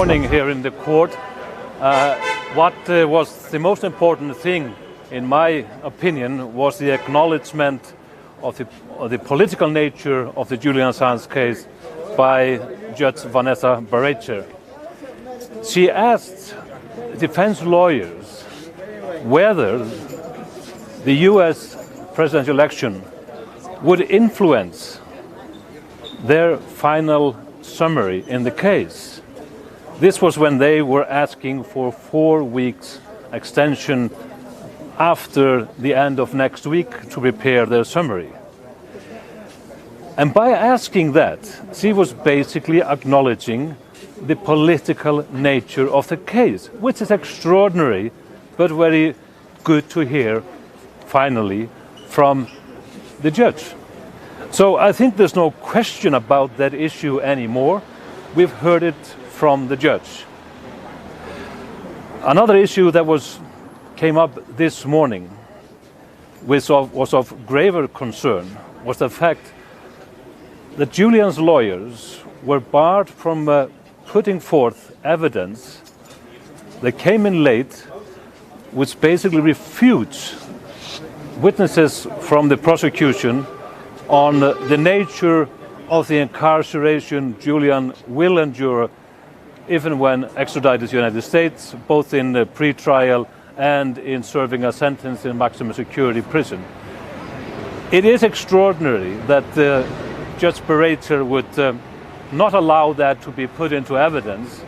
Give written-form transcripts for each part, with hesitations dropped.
Morning here in the court. What was the most important thing, in my opinion, was the acknowledgement of the political nature of the Julian Assange case by Judge Vanessa Barrecher. She asked defense lawyers whether the US presidential election would influence their final summary in the case. This was when they were asking for 4 weeks extension after the end of next week to prepare their summary. And by asking that, she was basically acknowledging the political nature of the case, which is extraordinary, but very good to hear finally from the judge. So I think there's no question about that issue anymore. We've heard it from the judge. Another issue that came up this morning, which was of graver concern, was the fact that Julian's lawyers were barred from putting forth evidence that came in late, which basically refutes witnesses from the prosecution on the nature of the incarceration Julian will endure even when extradited to the United States, both in the pre-trial and in serving a sentence in maximum security prison. It is extraordinary that Judge Barrecher would not allow that to be put into evidence,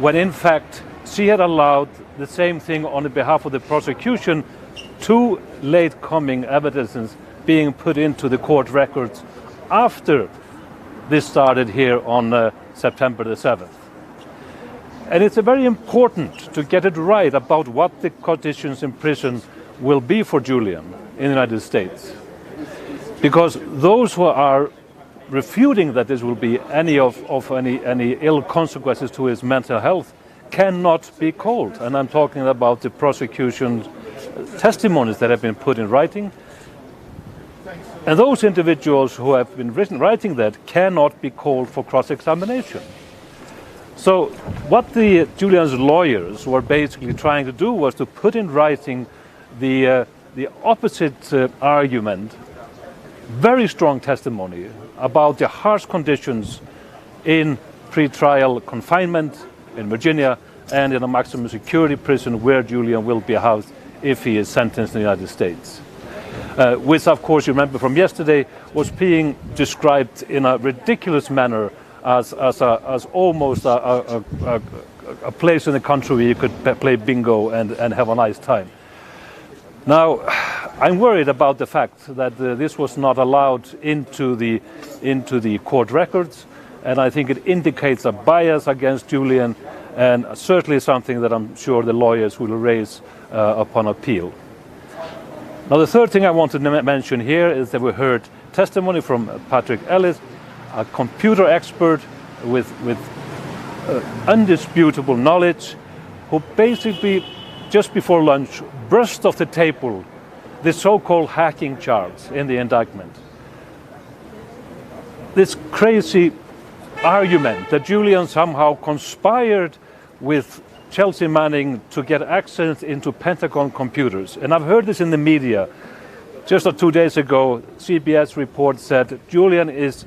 when in fact she had allowed the same thing on behalf of the prosecution, two late-coming evidences being put into the court records after this started here on September the 7th. And it's very important to get it right about what the conditions in prison will be for Julian in the United States. Because those who are refuting that this will be any ill consequences to his mental health cannot be called. And I'm talking about the prosecution's testimonies that have been put in writing. And those individuals who have been writing that cannot be called for cross-examination. So what the Julian's lawyers were basically trying to do was to put in writing the opposite argument, very strong testimony about the harsh conditions in pre-trial confinement in Virginia and in a maximum security prison where Julian will be housed if he is sentenced in the United States. Which, of course, you remember from yesterday, was being described in a ridiculous manner as almost a place in the country where you could play bingo and have a nice time. Now, I'm worried about the fact that this was not allowed into the court records, and I think it indicates a bias against Julian, and certainly something that I'm sure the lawyers will raise upon appeal. Now, the third thing I want to mention here is that we heard testimony from Patrick Ellis, a computer expert with undisputable knowledge, who basically, just before lunch, brushed off the table the so-called hacking charge in the indictment. This crazy argument that Julian somehow conspired with Chelsea Manning to get access into Pentagon computers. And I've heard this in the media. Just 2 days ago, CBS report said Julian is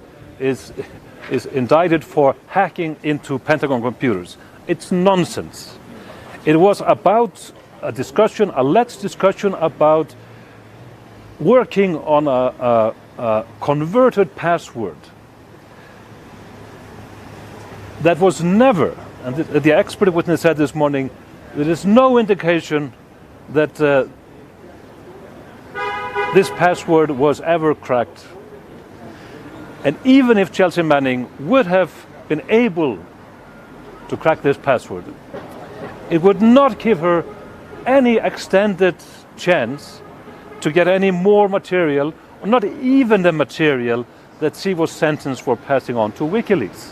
indicted for hacking into Pentagon computers. It's nonsense. It was about a discussion, alleged discussion about working on a converted password that was never, and the expert witness said this morning, there is no indication that this password was ever cracked. And even if Chelsea Manning would have been able to crack this password, it would not give her any extended chance to get any more material, or not even the material that she was sentenced for passing on to WikiLeaks.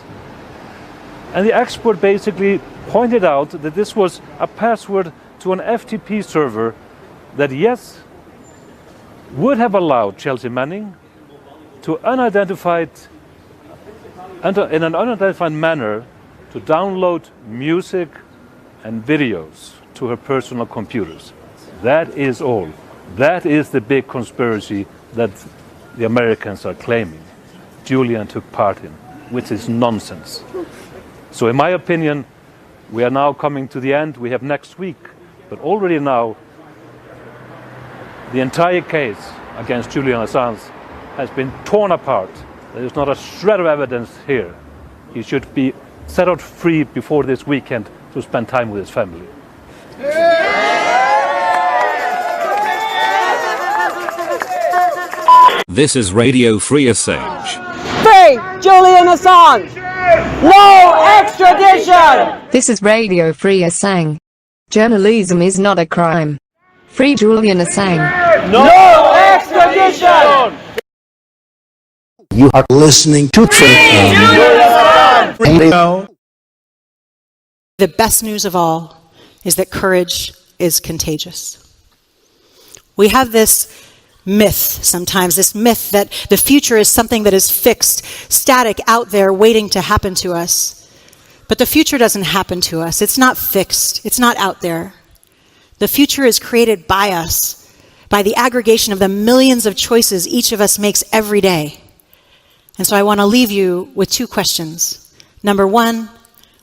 And the expert basically pointed out that this was a password to an FTP server that, yes, would have allowed Chelsea Manning to in an unidentified manner to download music and videos to her personal computers. That is all. That is the big conspiracy that the Americans are claiming Julian took part in, which is nonsense. So in my opinion, we are now coming to the end. We have next week, but already now, the entire case against Julian Assange has been torn apart. There is not a shred of evidence here. He should be set out free before this weekend to spend time with his family. This is Radio Free Assange. Free Julian Assange! No extradition! This is Radio Free Assange. Journalism is not a crime. Free Julian Assange. No extradition! You are listening to Radio. The best news of all is that courage is contagious. We have this myth sometimes, this myth that the future is something that is fixed, static, out there, waiting to happen to us. But the future doesn't happen to us. It's not fixed. It's not out there. The future is created by us, by the aggregation of the millions of choices each of us makes every day. And so I want to leave you with two questions. Number one,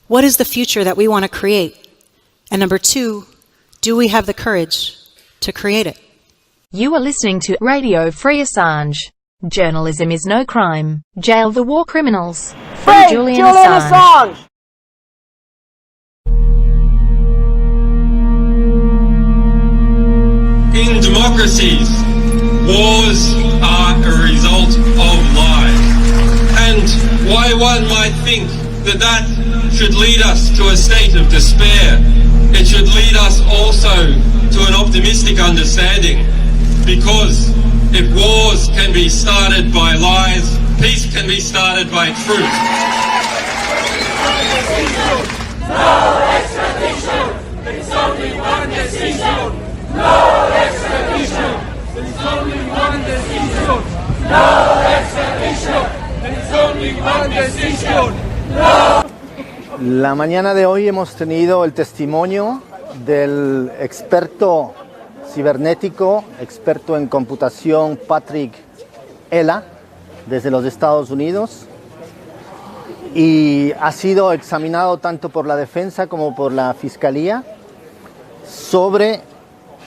what is the future that we want to create? And number two, do we have the courage to create it? You are listening to Radio Free Assange. Journalism is no crime. Jail the war criminals. Free Julian Assange! In democracies, wars are a result of lies. And why one might think that that should lead us to a state of despair, it should lead us also to an optimistic understanding. Because if wars can be started by lies, peace can be started by truth. No extradition! There's only one decision! No extradition! There's only one decision! No extradition! There's only one decision! No! La mañana de hoy hemos tenido el testimonio del experto cibernético, experto en computación Patrick Ella, desde los Estados Unidos, y ha sido examinado tanto por la defensa como por la fiscalía sobre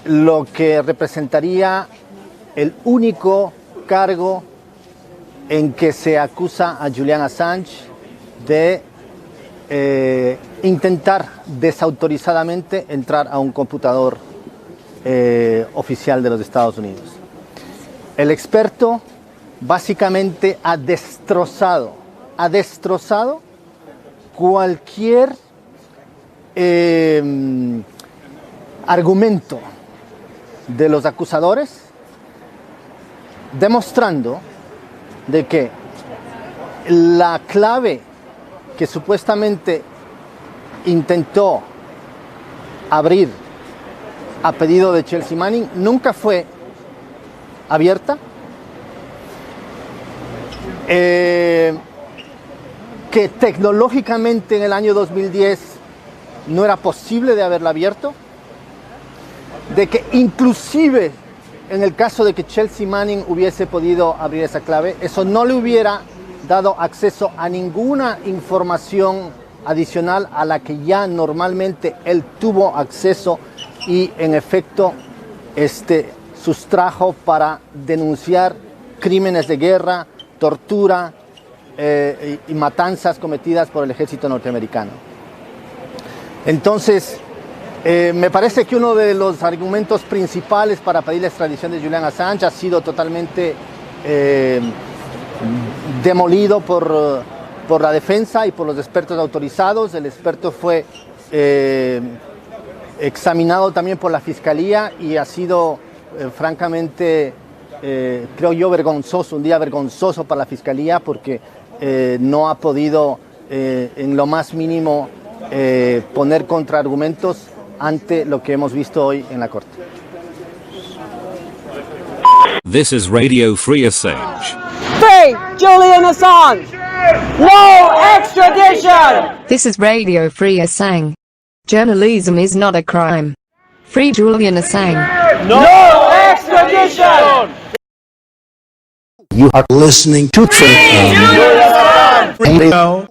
lo que representaría el único cargo en que se acusa a Julian Assange de intentar desautorizadamente entrar a un computador oficial de los Estados Unidos. El experto básicamente ha destrozado cualquier argumento de los acusadores, demostrando de que la clave que supuestamente intentó abrir a pedido de Chelsea Manning nunca fue abierta, que tecnológicamente en el año 2010 no era posible de haberla abierto, de que inclusive en el caso de que Chelsea Manning hubiese podido abrir esa clave, eso no le hubiera dado acceso a ninguna información adicional a la que ya normalmente él tuvo acceso y en efecto sustrajo para denunciar crímenes de guerra, tortura y matanzas cometidas por el ejército norteamericano. Entonces, me parece que uno de los argumentos principales para pedir la extradición de Julian Assange ha sido totalmente demolido por la defensa y por los expertos autorizados. El experto fue examinado también por la fiscalía y ha sido francamente, creo yo, vergonzoso, un día vergonzoso para la fiscalía porque no ha podido en lo más mínimo poner contraargumentos ante lo que hemos visto hoy en la corte. This is Radio Free Assange. Free Julian Assange! No extradition! This is Radio Free Assange. Journalism is not a crime. Free Julian Assange. No extradition! You are listening to Radio.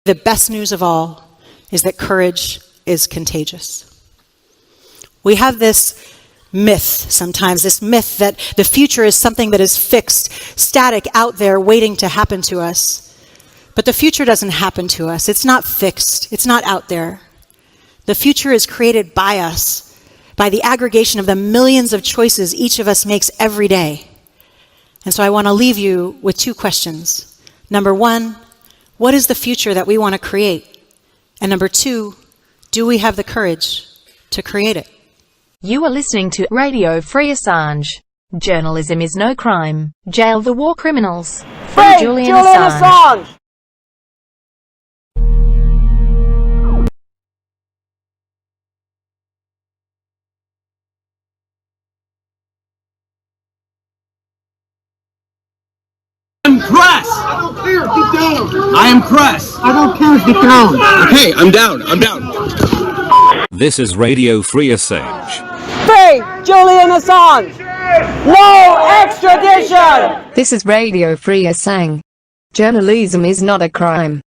The best news of all is that courage is contagious. We have this myth sometimes, this myth that the future is something that is fixed, static, out there, waiting to happen to us. But the future doesn't happen to us. It's not fixed. It's not out there. The future is created by us, by the aggregation of the millions of choices each of us makes every day. And so I want to leave you with two questions. Number one, what is the future that we want to create? And number two, do we have the courage to create it? You are listening to Radio Free Assange. Journalism is no crime. Jail the war criminals. Free Julian Assange! I'm pressed. I don't care. Get down. I am pressed. I don't care. Get down. Okay, I'm down. I'm down. This is Radio Free Assange. Free Julian Assange! No extradition! This is Radio Free Assange. Journalism is not a crime.